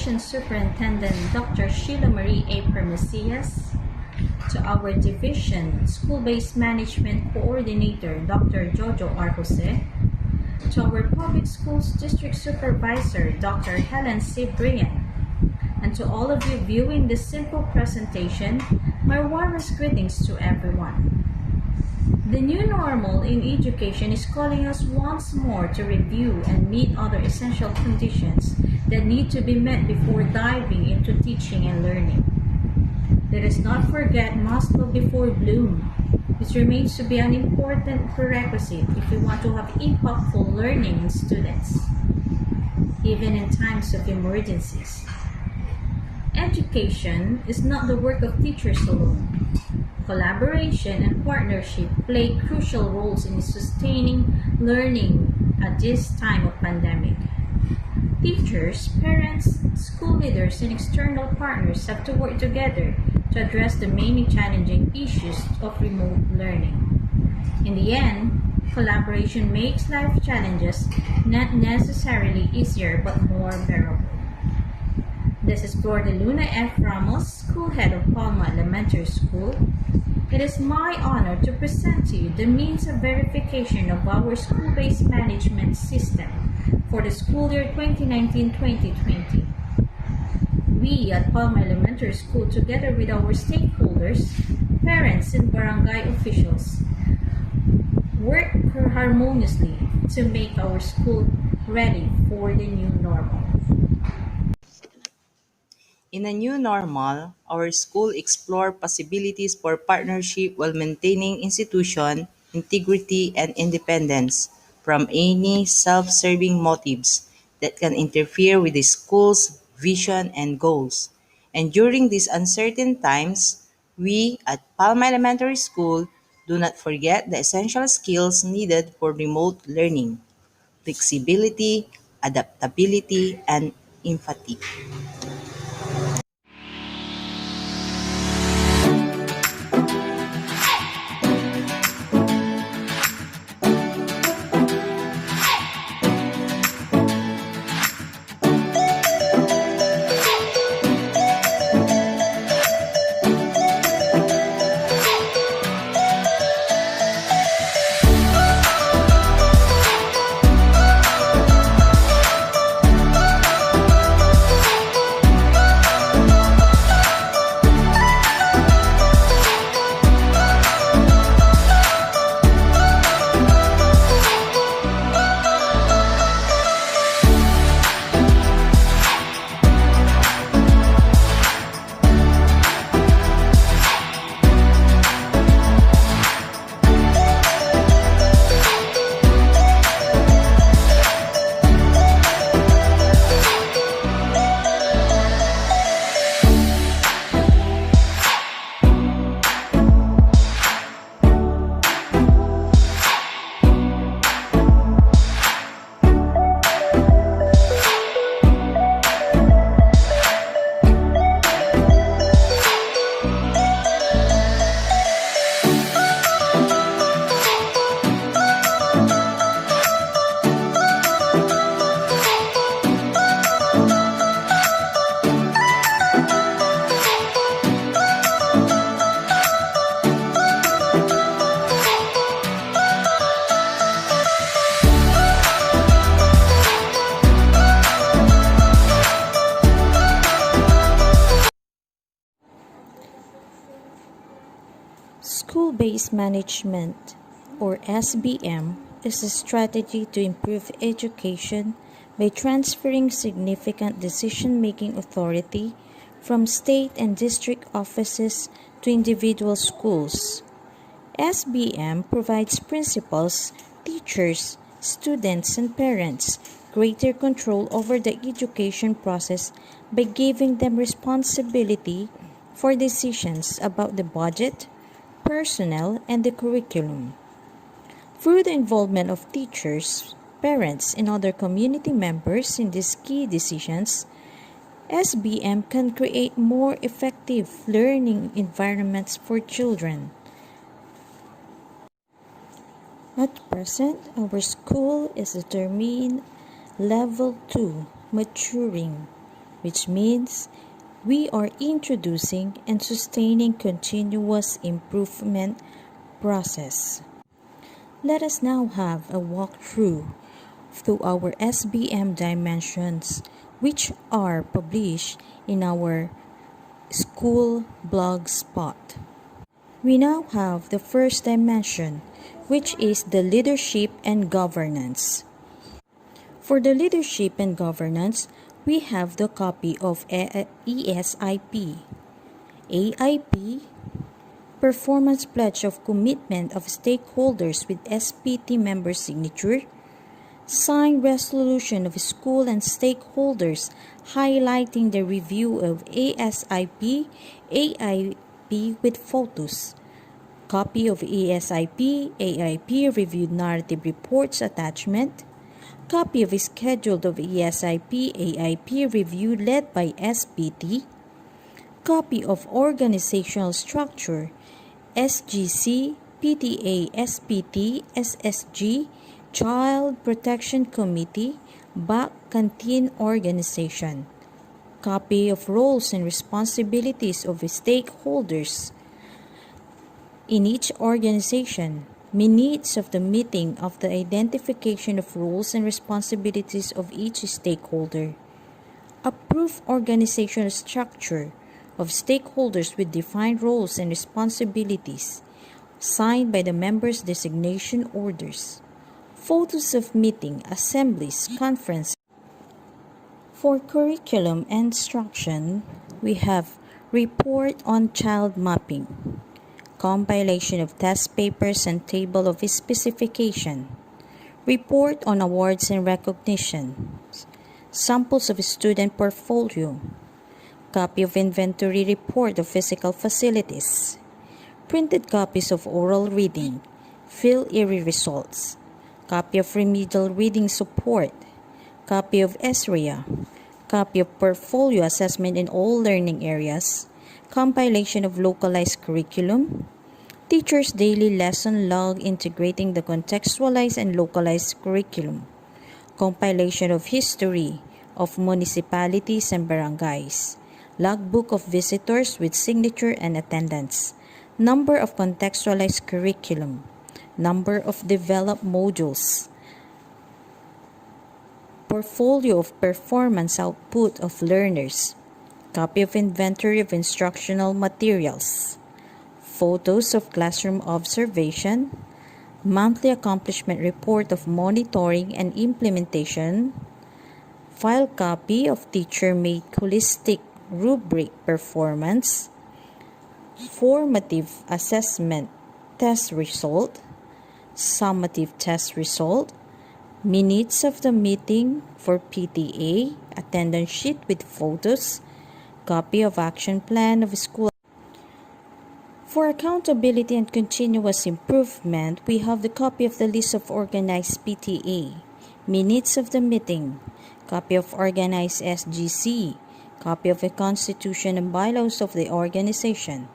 Division Superintendent Dr. Sheila Marie A. Permesias, to our Division School-Based Management Coordinator Dr. Jojo Arjose, to our Public Schools District Supervisor Dr. Helen C. Brian, and to all of you viewing this simple presentation, my warmest greetings to everyone. The new normal in education is calling us once more to review and meet other essential conditions that need to be met before diving into teaching and learning. Let us not forget must go before bloom, which remains to be an important prerequisite if we want to have impactful learning in students, even in times of emergencies. Education is not the work of teachers alone. Collaboration and partnership play crucial roles in sustaining learning at this time of pandemic. Teachers, parents, school leaders, and external partners have to work together to address the many challenging issues of remote learning. In the end, collaboration makes life challenges not necessarily easier but more bearable. This is Flor de Luna F. Ramos, School Head of Palma Elementary School. It is my honor to present to you the means of verification of our school-based management system for the school year 2019-2020. We at Palma Elementary School, together with our stakeholders, parents, and barangay officials, work harmoniously to make our school ready for the new normal. In a new normal, our school explore possibilities for partnership while maintaining institution integrity and independence from any self-serving motives that can interfere with the school's vision and goals. And during these uncertain times, we at Palma Elementary School do not forget the essential skills needed for remote learning: flexibility, adaptability, and empathy. School-based management, or SBM, is a strategy to improve education by transferring significant decision-making authority from state and district offices to individual schools. SBM provides principals, teachers, students, and parents greater control over the education process by giving them responsibility for decisions about the budget, personnel, and the curriculum. Through the involvement of teachers, parents, and other community members in these key decisions, SBM can create more effective learning environments for children. At present, our school is determined Level 2, maturing, which means we are introducing and sustaining continuous improvement process. Let us now have a walkthrough through our SBM dimensions, which are published in our school blog spot. We now have the first dimension, which is the leadership and governance. For the leadership and governance, we have the copy of ESIP, AIP, Performance Pledge of Commitment of Stakeholders with SPT member signature, signed resolution of school and stakeholders highlighting the review of ASIP, AIP with photos, copy of ESIP, AIP reviewed narrative reports attachment, copy of schedule of ESIP, AIP review led by SPT, copy of organizational structure, SGC, PTA, SPT, SSG, Child Protection Committee, Back Canteen Organization, copy of roles and responsibilities of stakeholders in each organization, minutes of the meeting of the identification of roles and responsibilities of each stakeholder, approved organizational structure of stakeholders with defined roles and responsibilities, signed by the members' designation orders, photos of meeting, assemblies, conference. For curriculum and instruction, we have report on child mapping, compilation of test papers and table of specification, report on awards and recognition, samples of student portfolio, copy of inventory report of physical facilities, printed copies of oral reading, field area results, copy of remedial reading support, copy of SREA, copy of portfolio assessment in all learning areas, compilation of localized curriculum, teacher's daily lesson log integrating the contextualized and localized curriculum, compilation of history of municipalities and barangays, logbook of visitors with signature and attendance, number of contextualized curriculum, number of developed modules, portfolio of performance output of learners, copy of inventory of instructional materials, photos of classroom observation, monthly accomplishment report of monitoring and implementation, file copy of teacher-made holistic rubric performance, formative assessment test result, summative test result, minutes of the meeting for PTA, attendance sheet with photos, copy of action plan of school. For accountability and continuous improvement, we have the copy of the list of organized PTA, minutes of the meeting, copy of organized SGC, copy of the constitution and bylaws of the organization,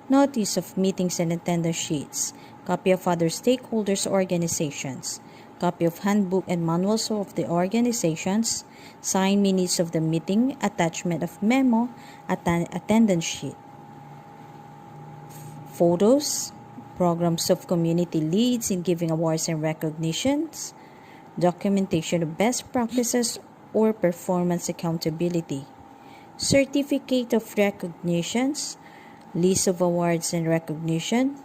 notice of meetings and attendance sheets, copy of other stakeholders' organizations, copy of handbook and manuals of the organizations, signed minutes of the meeting, attachment of memo, attendance sheet, photos, programs of community leads in giving awards and recognitions, documentation of best practices or performance accountability, certificate of recognitions, list of awards and recognition,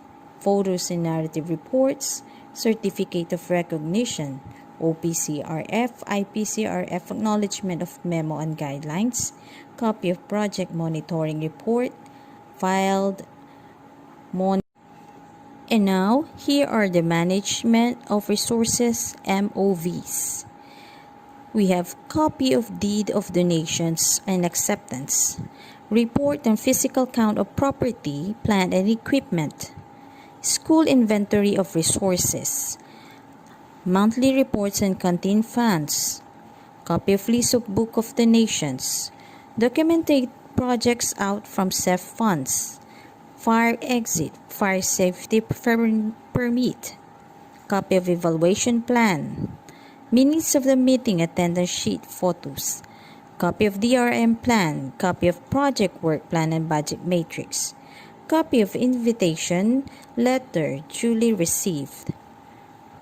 photos and narrative reports, certificate of recognition, OPCRF, IPCRF acknowledgement of memo and guidelines, copy of project monitoring report, filed And now, here are the management of resources MOVs. We have copy of deed of donations and acceptance, report on physical count of property, plant and equipment, school inventory of resources, monthly reports and canteen funds, copy of list of book of donations, documentate projects out from SEF funds, fire exit, fire safety permit, copy of evaluation plan, minutes of the meeting attendance sheet photos, Copy of DRM plan, copy of project work plan and budget matrix, copy of invitation letter duly received,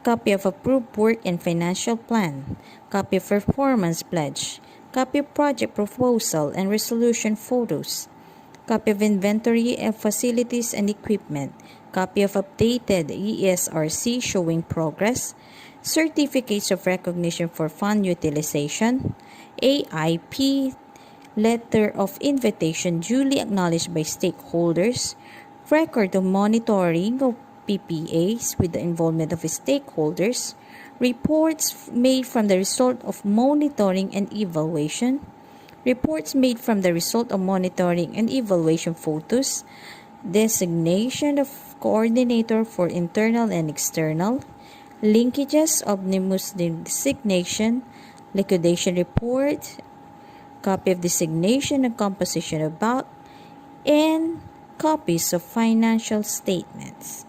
copy of approved work and financial plan, copy of performance pledge, copy of project proposal and resolution photos, copy of inventory of facilities and equipment, copy of updated ESRC showing progress, certificates of recognition for fund utilization, AIP, letter of invitation duly acknowledged by stakeholders, record of monitoring of PPAs with the involvement of stakeholders, reports made from the result of monitoring and evaluation, reports made from the result of monitoring and evaluation photos, designation of coordinator for internal and external, linkages, omnibus designation, liquidation report, copy of designation and composition about, and copies of financial statements.